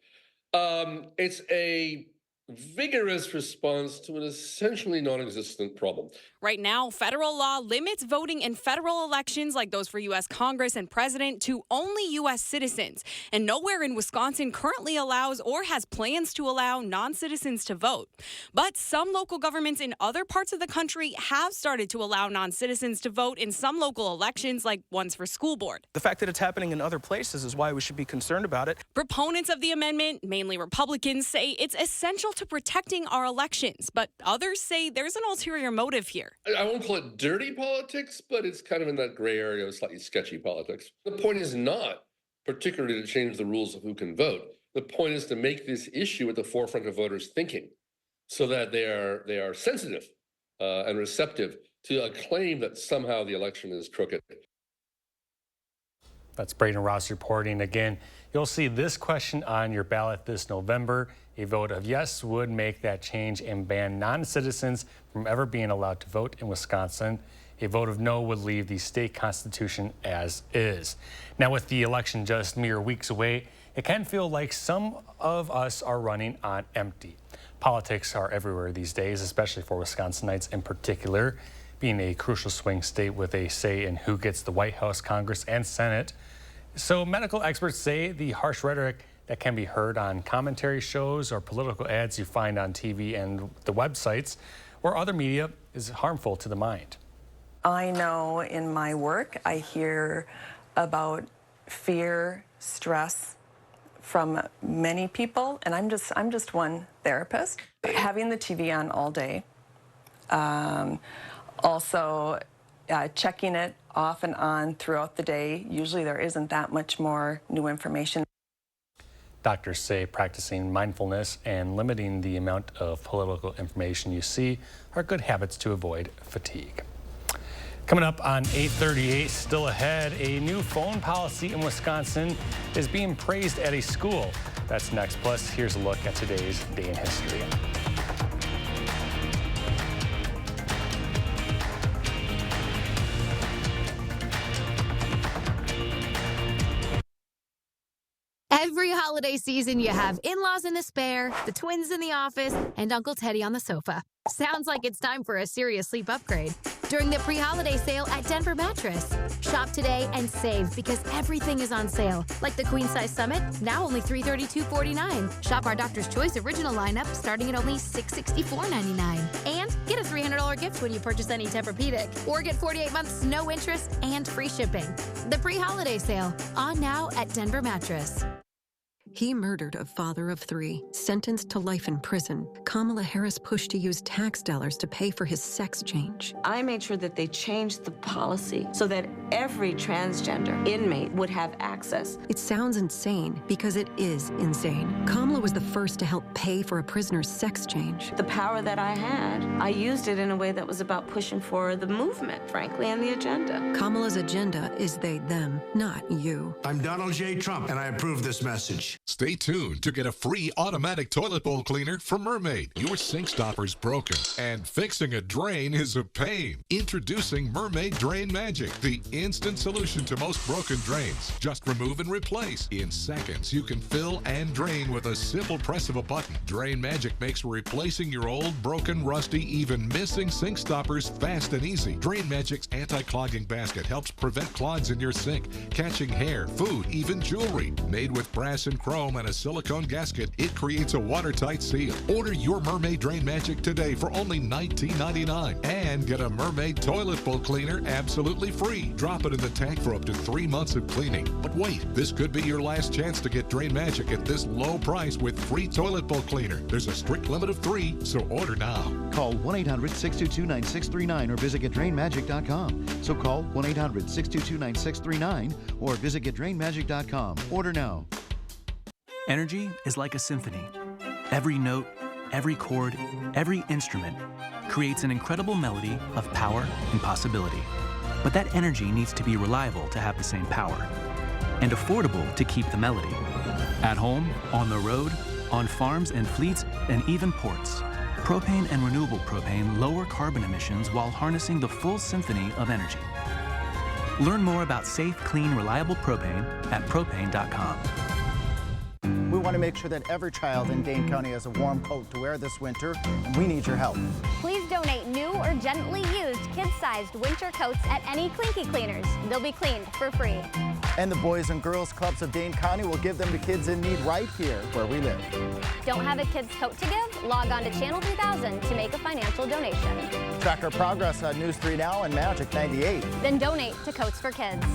It's a vigorous response to an essentially non-existent problem. Right now, federal law limits voting in federal elections like those for U.S. Congress and president to only U.S. citizens. And nowhere in Wisconsin currently allows or has plans to allow non-citizens to vote. But some local governments in other parts of the country have started to allow non-citizens to vote in some local elections like ones for school board. The fact that it's happening in other places is why we should be concerned about it. Proponents of the amendment, mainly Republicans, say it's essential to protecting our elections. But others say there's an ulterior motive here. I won't call it dirty politics, but it's kind of in that gray area of slightly sketchy politics. The point is not particularly to change the rules of who can vote. The point is to make this issue at the forefront of voters' thinking so that they are sensitive and receptive to a claim that somehow the election is crooked. That's Braden Ross reporting. Again, you'll see this question on your ballot this November. A vote of yes would make that change and ban non-citizens from ever being allowed to vote in Wisconsin. A vote of no would leave the state constitution as is. Now, with the election just mere weeks away, it can feel like some of us are running on empty. Politics are everywhere these days, especially for Wisconsinites in particular. Being a crucial swing state with a say in who gets the White House, Congress, and Senate. So medical experts say the harsh rhetoric that can be heard on commentary shows or political ads you find on TV and the websites or other media is harmful to the mind. I know in my work I hear about fear, stress from many people, and I'm just one therapist. Having the TV on all day, also checking it off and on throughout the day. Usually there isn't that much more new information. Doctors say practicing mindfulness and limiting the amount of political information you see are good habits to avoid fatigue. Coming up on 8:38, still ahead, a new phone policy in Wisconsin is being praised at a school. That's next. Plus, here's a look at today's day in history. Every holiday season, you have in-laws in despair, the twins in the office, and Uncle Teddy on the sofa. Sounds like it's time for a serious sleep upgrade. During the pre-holiday sale at Denver Mattress. Shop today and save because everything is on sale. Like the Queen Size Summit, now only $332.49. Shop our Doctor's Choice original lineup starting at only $664.99. And Get a $300 gift when you purchase any Tempur-Pedic, or get 48 months no interest and free shipping. The pre-holiday sale, on now at Denver Mattress. He murdered a father of 3, sentenced to life in prison. Kamala Harris pushed to use tax dollars to pay for his sex change. I made sure that they changed the policy so that every transgender inmate would have access. It sounds insane because it is insane. Kamala was the first to help pay for a prisoner's sex change. The power that I had, I used it in a way that was about pushing for the movement, frankly, and the agenda. Kamala's agenda is they, them, not you. I'm Donald J. Trump, and I approve this message. Stay tuned to get a free automatic toilet bowl cleaner from Mermaid. Your sink stopper's broken, and fixing a drain is a pain. Introducing Mermaid Drain Magic, the instant solution to most broken drains. Just remove and replace. In seconds, you can fill and drain with a simple press of a button. Drain Magic makes replacing your old, broken, rusty, even missing sink stoppers fast and easy. Drain Magic's anti-clogging basket helps prevent clogs in your sink, catching hair, food, even jewelry. Made with brass and chrome and a silicone gasket, it creates a watertight seal. Order your Mermaid Drain Magic today for only $19.99 and get a Mermaid Toilet Bowl Cleaner absolutely free. Drop it in the tank for up to 3 months of cleaning. But wait, this could be your last chance to get Drain Magic at this low price with free Toilet Bowl Cleaner. There's a strict limit of 3, so order now. Call 1-800-622-9639 or visit getdrainmagic.com. So call 1-800-622-9639 or visit getdrainmagic.com. Order now. Energy is like a symphony. Every note, every chord, every instrument creates an incredible melody of power and possibility. But that energy needs to be reliable to have the same power, and affordable to keep the melody. At home, on the road, on farms and fleets, and even ports. Propane and renewable propane lower carbon emissions while harnessing the full symphony of energy. Learn more about safe, clean, reliable propane at propane.com. We want to make sure that every child in Dane County has a warm coat to wear this winter, and we need your help. Please donate new or gently used kid-sized winter coats at any Clinky Cleaners. They'll be cleaned for free. And the Boys and Girls Clubs of Dane County will give them to kids in need right here where we live. Don't have a kid's coat to give? Log on to Channel 3000 to make a financial donation. Track our progress on News 3 Now and Magic 98. Then donate to Coats for Kids.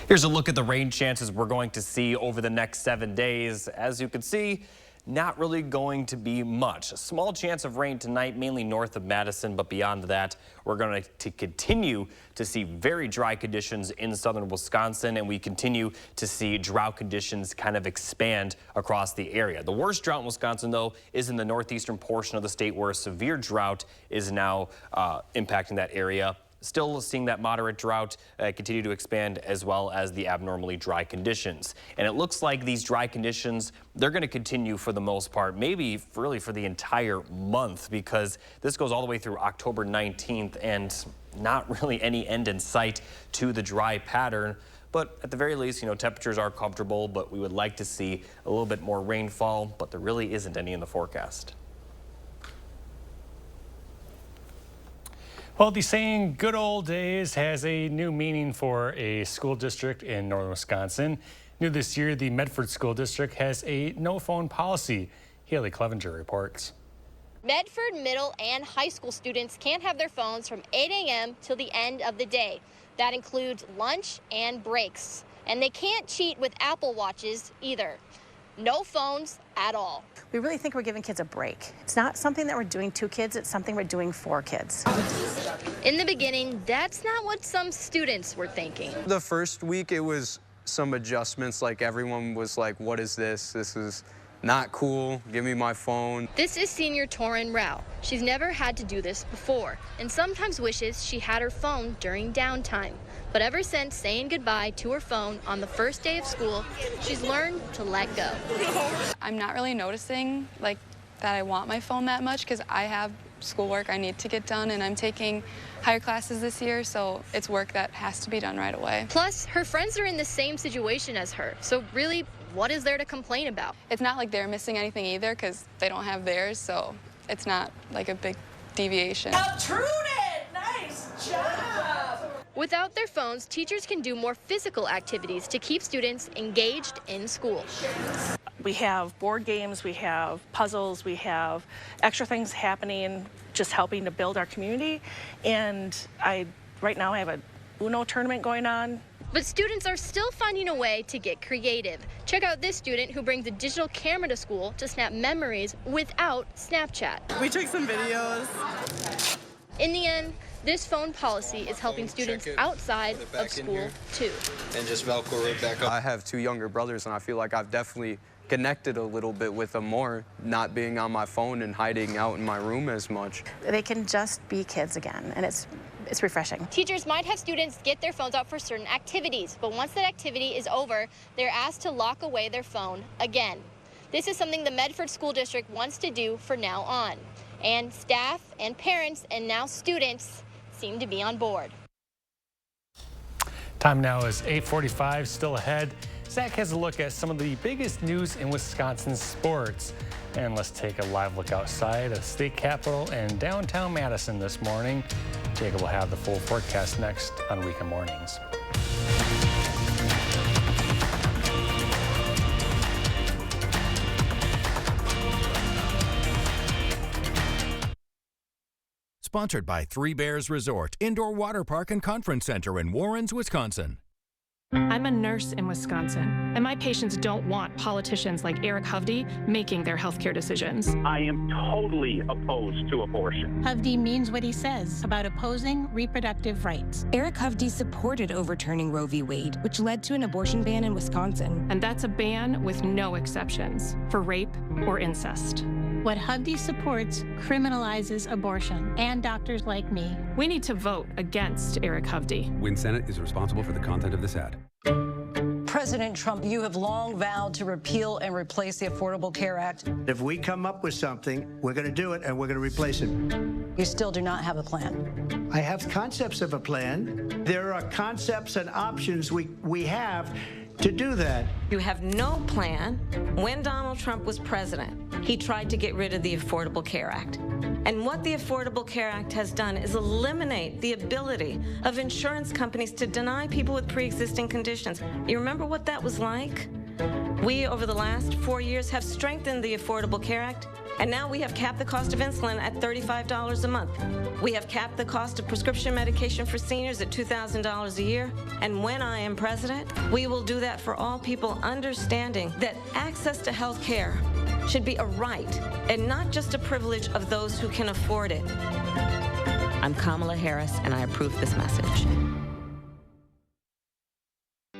Here's a look at the rain chances we're going to see over the next 7 days. As you can see, not really going to be much. A small chance of rain tonight, mainly north of Madison, but beyond that, we're going to continue to see very dry conditions in southern Wisconsin, and we continue to see drought conditions kind of expand across the area. The worst drought in Wisconsin, though, is in the northeastern portion of the state, where a severe drought is now impacting that area. Still seeing that moderate drought continue to expand, as well as the abnormally dry conditions. And it looks like these dry conditions, they're going to continue for the most part, maybe really for the entire month, because this goes all the way through October 19th and not really any end in sight to the dry pattern. But at the very least, temperatures are comfortable, but we would like to see a little bit more rainfall, but there really isn't any in the forecast. Well, the saying good old days has a new meaning for a school district in northern Wisconsin. New this year, the Medford School District has a no phone policy. Haley Clevenger reports. Medford middle and high school students can't have their phones from 8 a.m. till the end of the day. That includes lunch and breaks. And they can't cheat with Apple Watches either. No phones at all. We really think we're giving kids a break. It's not something that we're doing to kids, it's something we're doing for kids. In the beginning, that's not what some students were thinking. The first week, it was some adjustments. Like, everyone was like, what is this? This is not cool. Give me my phone. This is senior Torin Rao. She's never had to do this before, and sometimes wishes she had her phone during downtime. But ever since saying goodbye to her phone on the first day of school, she's learned to let go. I'm not really noticing that I want my phone that much, because I have schoolwork I need to get done, and I'm taking higher classes this year, so it's work that has to be done right away. Plus, her friends are in the same situation as her, so really, what is there to complain about? It's not like they're missing anything either, because they don't have theirs, so it's not like a big deviation. Obtruded! Nice job! Without their phones, teachers can do more physical activities to keep students engaged in school. We have board games, we have puzzles, we have extra things happening, just helping to build our community. And right now I have a Uno tournament going on. But students are still finding a way to get creative. Check out this student who brings a digital camera to school to snap memories without Snapchat. We took some videos. In the end, this phone policy is helping students outside of school too. And just Velcro it back up. I have 2 younger brothers, and I feel like I've definitely connected a little bit with them more, not being on my phone and hiding out in my room as much. They can just be kids again, and it's refreshing. Teachers might have students get their phones out for certain activities, but once that activity is over, they're asked to lock away their phone again. This is something the Medford School District wants to do from now on. And staff and parents and now students seem to be on board. Time now is 8:45, still ahead. Zach has a look at some of the biggest news in Wisconsin sports. And let's take a live look outside of state capitol and downtown Madison this morning. Jacob will have the full forecast next on Weekend Mornings. Sponsored by Three Bears Resort, Indoor Water Park and Conference Center in Warrens, Wisconsin. I'm a nurse in Wisconsin, and my patients don't want politicians like Eric Hovde making their healthcare decisions. I am totally opposed to abortion. Hovde means what he says about opposing reproductive rights. Eric Hovde supported overturning Roe v. Wade, which led to an abortion ban in Wisconsin. And that's a ban with no exceptions for rape or incest. What Hovde supports criminalizes abortion and doctors like me. We need to vote against Eric Hovde. WIN Senate is responsible for the content of this ad. President Trump, you have long vowed to repeal and replace the Affordable Care Act. If we come up with something, we're going to do it and we're going to replace it. You still do not have a plan. I have concepts of a plan. There are concepts and options we have to do that. You have no plan. When Donald Trump was president, he tried to get rid of the Affordable Care Act. And what the Affordable Care Act has done is eliminate the ability of insurance companies to deny people with pre-existing conditions. You remember what that was like? We, over the last 4 years, have strengthened the Affordable Care Act, and now we have capped the cost of insulin at $35 a month. We have capped the cost of prescription medication for seniors at $2,000 a year. And when I am president, we will do that for all people, understanding that access to health care should be a right and not just a privilege of those who can afford it. I'm Kamala Harris, and I approve this message.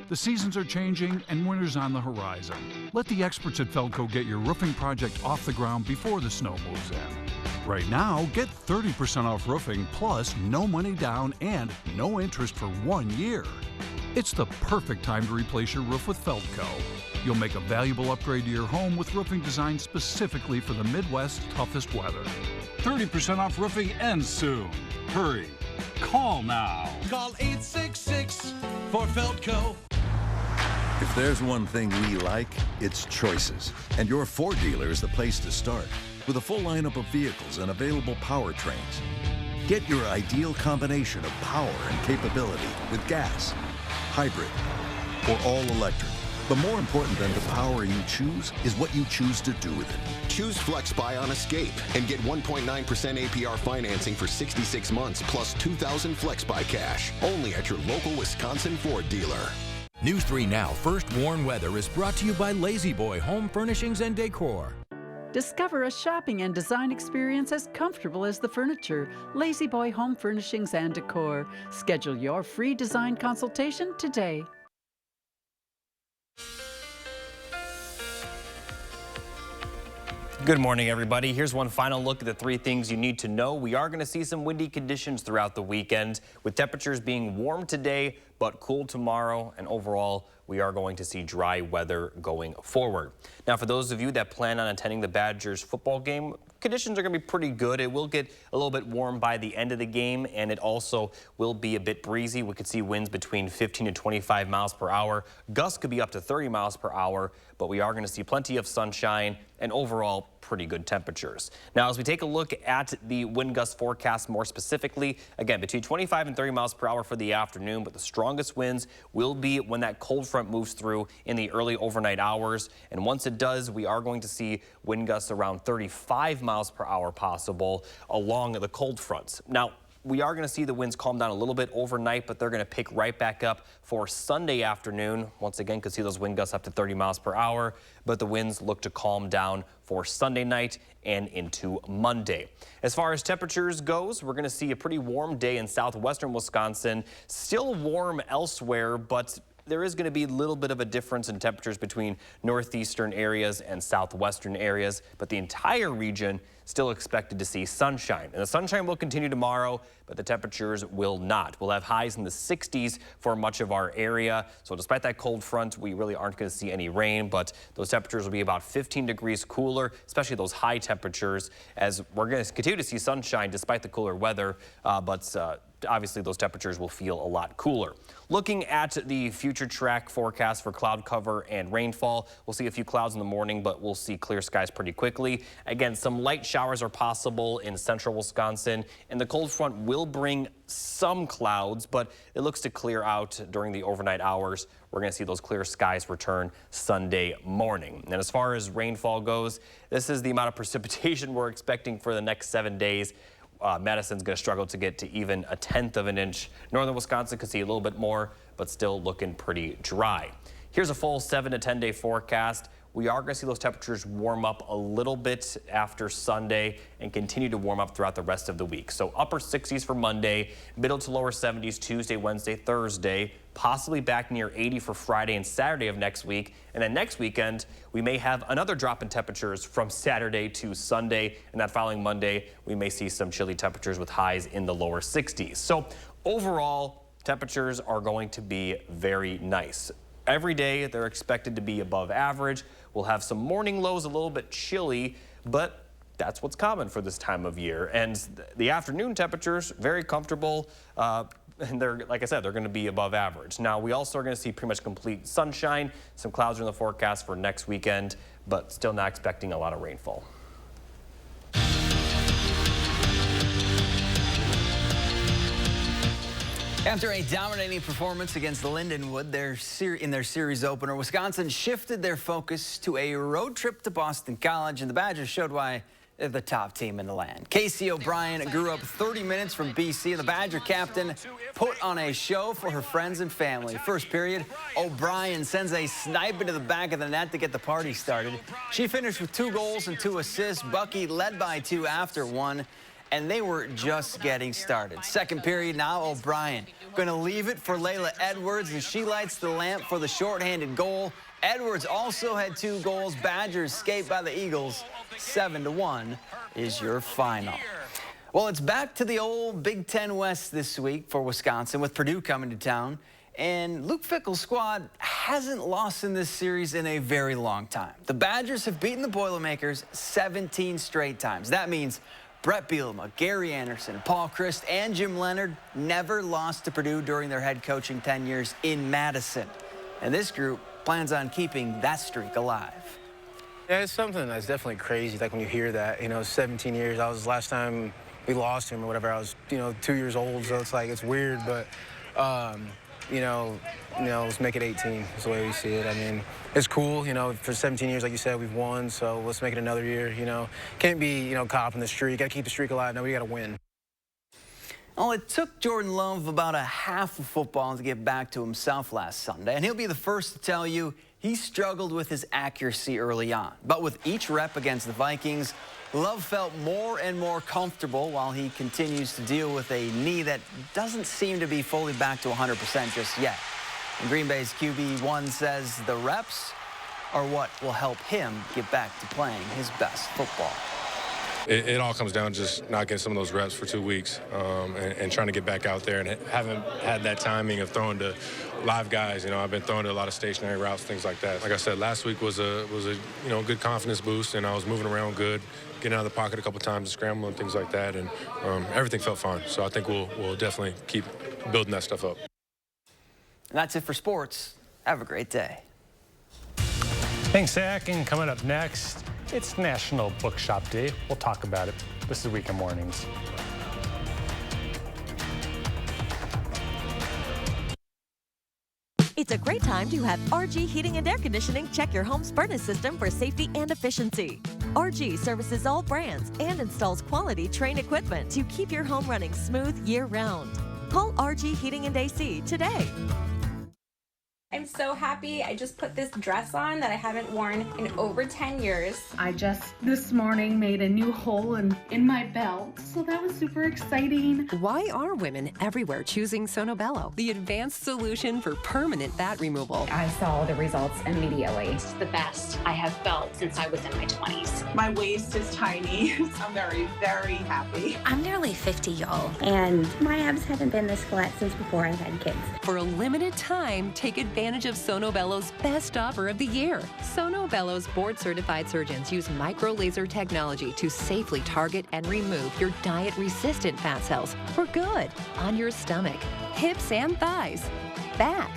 The seasons are changing and winter's on the horizon. Let the experts at Feldco get your roofing project off the ground before the snow moves in. Right now, get 30% off roofing plus no money down and no interest for 1 year. It's the perfect time to replace your roof with Feldco. You'll make a valuable upgrade to your home with roofing designed specifically for the Midwest's toughest weather. 30% off roofing ends soon. Hurry. Call now. Call 866 for Feldco. If there's one thing we like, it's choices. And your Ford dealer is the place to start. With a full lineup of vehicles and available powertrains. Get your ideal combination of power and capability with gas, hybrid, or all electric. But more important than the power you choose is what you choose to do with it. Choose FlexBuy on Escape and get 1.9% APR financing for 66 months plus $2,000 FlexBuy cash. Only at your local Wisconsin Ford dealer. News 3 Now First Warn Weather is brought to you by Lazy Boy Home Furnishings and Decor. Discover a shopping and design experience as comfortable as the furniture. Lazy Boy Home Furnishings and Decor. Schedule your free design consultation today. Good morning, everybody. Here's one final look at the 3 things you need to know. We are going to see some windy conditions throughout the weekend, with temperatures being warm today but cool tomorrow, and overall we are going to see dry weather going forward. Now, for those of you that plan on attending the Badgers football game, conditions are going to be pretty good. It will get a little bit warm by the end of the game, and it also will be a bit breezy. We could see winds between 15 to 25 miles per hour. Gusts could be up to 30 miles per hour, but we are going to see plenty of sunshine, and overall pretty good temperatures. Now, as we take a look at the wind gust forecast more specifically, again, between 25 and 30 miles per hour for the afternoon, but the strongest winds will be when that cold front moves through in the early overnight hours. And once it does, we are going to see wind gusts around 35 miles per hour possible along the cold fronts. Now, we are going to see the winds calm down a little bit overnight, but they're going to pick right back up for Sunday afternoon. Once again, could see those wind gusts up to 30 miles per hour, but the winds look to calm down for Sunday night and into Monday. As far as temperatures goes, we're going to see a pretty warm day in southwestern Wisconsin. Still warm elsewhere, but there is going to be a little bit of a difference in temperatures between northeastern areas and southwestern areas, but the entire region still expected to see sunshine. And the sunshine will continue tomorrow, but the temperatures will not. We'll have highs in the 60s for much of our area. So despite that cold front, we really aren't going to see any rain, but those temperatures will be about 15 degrees cooler, especially those high temperatures, as we're going to continue to see sunshine despite the cooler weather, obviously those temperatures will feel a lot cooler. Looking at the future track forecast for cloud cover and rainfall, we'll see a few clouds in the morning, but we'll see clear skies pretty quickly. Again, some light showers are possible in central Wisconsin, and the cold front will bring some clouds, but it looks to clear out during the overnight hours. We're going to see those clear skies return Sunday morning. And as far as rainfall goes, this is the amount of precipitation we're expecting for the next 7 days. Madison's going to struggle to get to even a 1/10 of an inch. Northern Wisconsin could see a little bit more, but still looking pretty dry. Here's a full 7 to 10 day forecast. We are going to see those temperatures warm up a little bit after Sunday and continue to warm up throughout the rest of the week. So upper 60s for Monday, middle to lower 70s Tuesday, Wednesday, Thursday, possibly back near 80 for Friday and Saturday of next week. And then next weekend, we may have another drop in temperatures from Saturday to Sunday. And that following Monday, we may see some chilly temperatures with highs in the lower 60s. So overall, temperatures are going to be very nice. Every day, they're expected to be above average. We'll have some morning lows a little bit chilly, but that's what's common for this time of year. And the afternoon temperatures, very comfortable. And they're, like I said, they're going to be above average. Now, we also are going to see pretty much complete sunshine. Some clouds are in the forecast for next weekend, but still not expecting a lot of rainfall. After a dominating performance against Lindenwood in their series opener, Wisconsin shifted their focus to a road trip to Boston College, and the Badgers showed why they're the top team in the land. Casey O'Brien grew up 30 minutes from BC. The Badger captain put on a show for her friends and family. First period, O'Brien sends a snipe into the back of the net to get the party started. She finished with 2 goals and 2 assists. Bucky led by 2 after 1. And they were just getting started. Second period now, O'Brien going to leave it for Layla Edwards, and she lights the lamp for the shorthanded goal. Edwards also had 2 goals. Badgers escaped by the Eagles. 7-1 is your final. Well, it's back to the old Big Ten West this week for Wisconsin, with Purdue coming to town. And Luke Fickell's squad hasn't lost in this series in a very long time. The Badgers have beaten the Boilermakers 17 straight times. That means Brett Bielema, Gary Anderson, Paul Christ, and Jim Leonard never lost to Purdue during their head coaching tenures in Madison. And this group plans on keeping that streak alive. Yeah, it's something that's definitely crazy, like when you hear that, 17 years. That was the last time we lost him or whatever. I was, 2 years old, so it's like, it's weird, but, let's make it 18 is the way we see it. I mean, it's cool, for 17 years, like you said, we've won, so let's make it another year, Can't be, caught up in the streak. Got to keep the streak alive. No, we got to win. Well, it took Jordan Love about a half of football to get back to himself last Sunday, and he'll be the first to tell you he struggled with his accuracy early on. But with each rep against the Vikings, Love felt more and more comfortable while he continues to deal with a knee that doesn't seem to be fully back to 100% just yet. And Green Bay's QB1 says the reps are what will help him get back to playing his best football. It all comes down to just not getting some of those reps for 2 weeks and trying to get back out there, and haven't had that timing of throwing to live guys. I've been throwing to a lot of stationary routes, things like that. Like I said, last week was a good confidence boost, and I was moving around good, getting out of the pocket a couple times, scrambling, things like that, and everything felt fine. So I think we'll definitely keep building that stuff up. And that's it for sports. Have a great day. Thanks, Zach. And coming up next, It's National Bookshop Day. We'll talk about it. This is Weekend Mornings. It's a great time to have RG Heating and Air Conditioning check your home's furnace system for safety and efficiency. RG services all brands and installs quality Trane equipment to keep your home running smooth year-round. Call RG Heating and AC today. I'm so happy. I just put this dress on that I haven't worn in over 10 years. I just this morning made a new hole in my belt, so that was super exciting. Why are women everywhere choosing Sonobello, the advanced solution for permanent fat removal? I saw the results immediately. It's the best I have felt since I was in my 20s. My waist is tiny. I'm very, very happy. I'm nearly 50, y'all. And my abs haven't been this flat since before I've had kids. For a limited time, take advantage of Sonobello's best offer of the year. Sonobello's board-certified surgeons use micro-laser technology to safely target and remove your diet-resistant fat cells for good on your stomach, hips and thighs, back,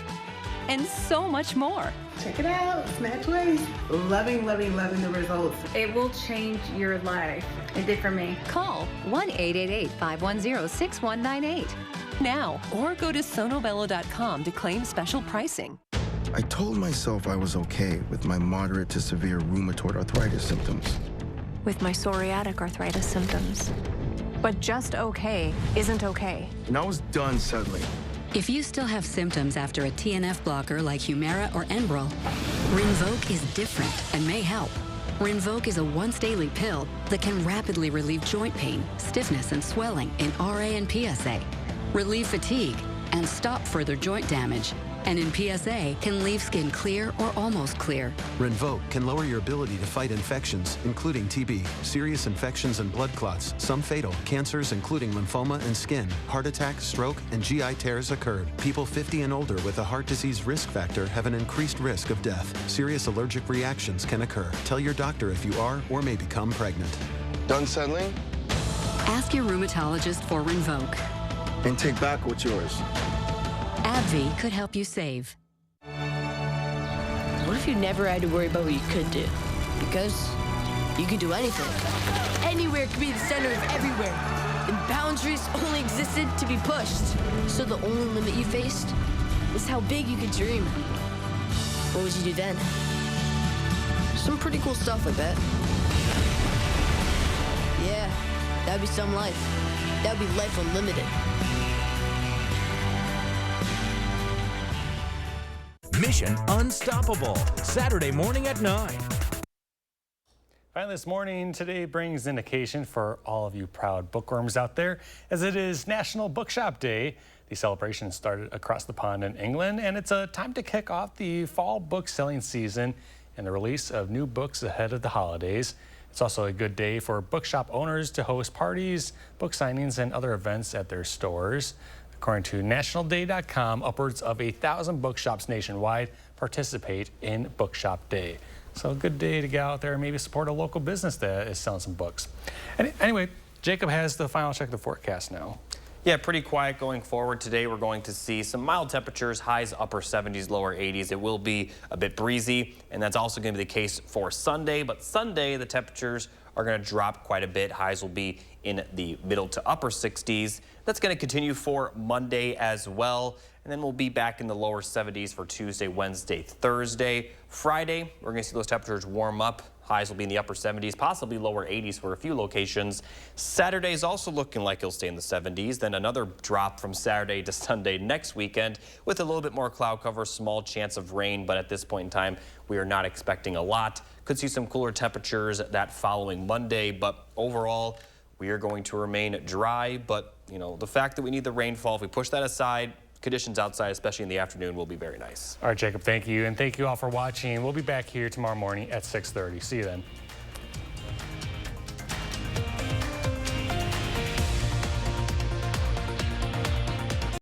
and so much more. Check it out, Snatch Waist. Loving, loving, loving the results. It will change your life. It did for me. Call 1-888-510-6198 now or go to sonobello.com to claim special pricing. I told myself I was okay with my moderate to severe rheumatoid arthritis symptoms. With my psoriatic arthritis symptoms. But just okay isn't okay. And I was done settling. If you still have symptoms after a TNF blocker like Humira or Enbrel, Rinvoq is different and may help. Rinvoq is a once-daily pill that can rapidly relieve joint pain, stiffness, and swelling in RA and PSA, relieve fatigue, and stop further joint damage. And in PSA, can leave skin clear or almost clear. Rinvoq can lower your ability to fight infections, including TB, serious infections and blood clots, some fatal, cancers including lymphoma and skin, heart attack, stroke, and GI tears occurred. People 50 and older with a heart disease risk factor have an increased risk of death. Serious allergic reactions can occur. Tell your doctor if you are or may become pregnant. Done settling? Ask your rheumatologist for Rinvoq. And take back what's yours. AbbVie could help you save. What if you never had to worry about what you could do? Because you could do anything. Anywhere could be the center of everywhere. And boundaries only existed to be pushed. So the only limit you faced was how big you could dream. What would you do then? Some pretty cool stuff, I bet. Yeah, that'd be some life. That'd be life unlimited. Mission Unstoppable, Saturday morning at 9. Finally this morning, today brings indication for all of you proud bookworms out there, as it is National Bookshop Day. The celebration started across the pond in England, and it's a time to kick off the fall book selling season and the release of new books ahead of the holidays. It's also a good day for bookshop owners to host parties, book signings, and other events at their stores. According to nationalday.com, upwards of 1,000 bookshops nationwide participate in Bookshop Day. So a good day to get out there and maybe support a local business that is selling some books. Anyway, Jacob has the final check of the forecast now. Yeah, pretty quiet going forward. Today we're going to see some mild temperatures, highs upper 70s, lower 80s. It will be a bit breezy, and that's also going to be the case for Sunday. But Sunday, the temperatures are going to drop quite a bit. Highs will be in the middle to upper 60s. That's going to continue for Monday as well. And then we'll be back in the lower 70s for Tuesday, Wednesday, Thursday. Friday, we're going to see those temperatures warm up. Highs will be in the upper 70s, possibly lower 80s for a few locations. Saturday is also looking like it'll stay in the 70s. Then another drop from Saturday to Sunday next weekend with a little bit more cloud cover, small chance of rain. But at this point in time, we are not expecting a lot. Could see some cooler temperatures that following Monday. But overall, we are going to remain dry. But, you know, the fact that we need the rainfall, if we push that aside, conditions outside, especially in the afternoon, will be very nice. All right, Jacob, thank you. And thank you all for watching. We'll be back here tomorrow morning at 6:30. See you then.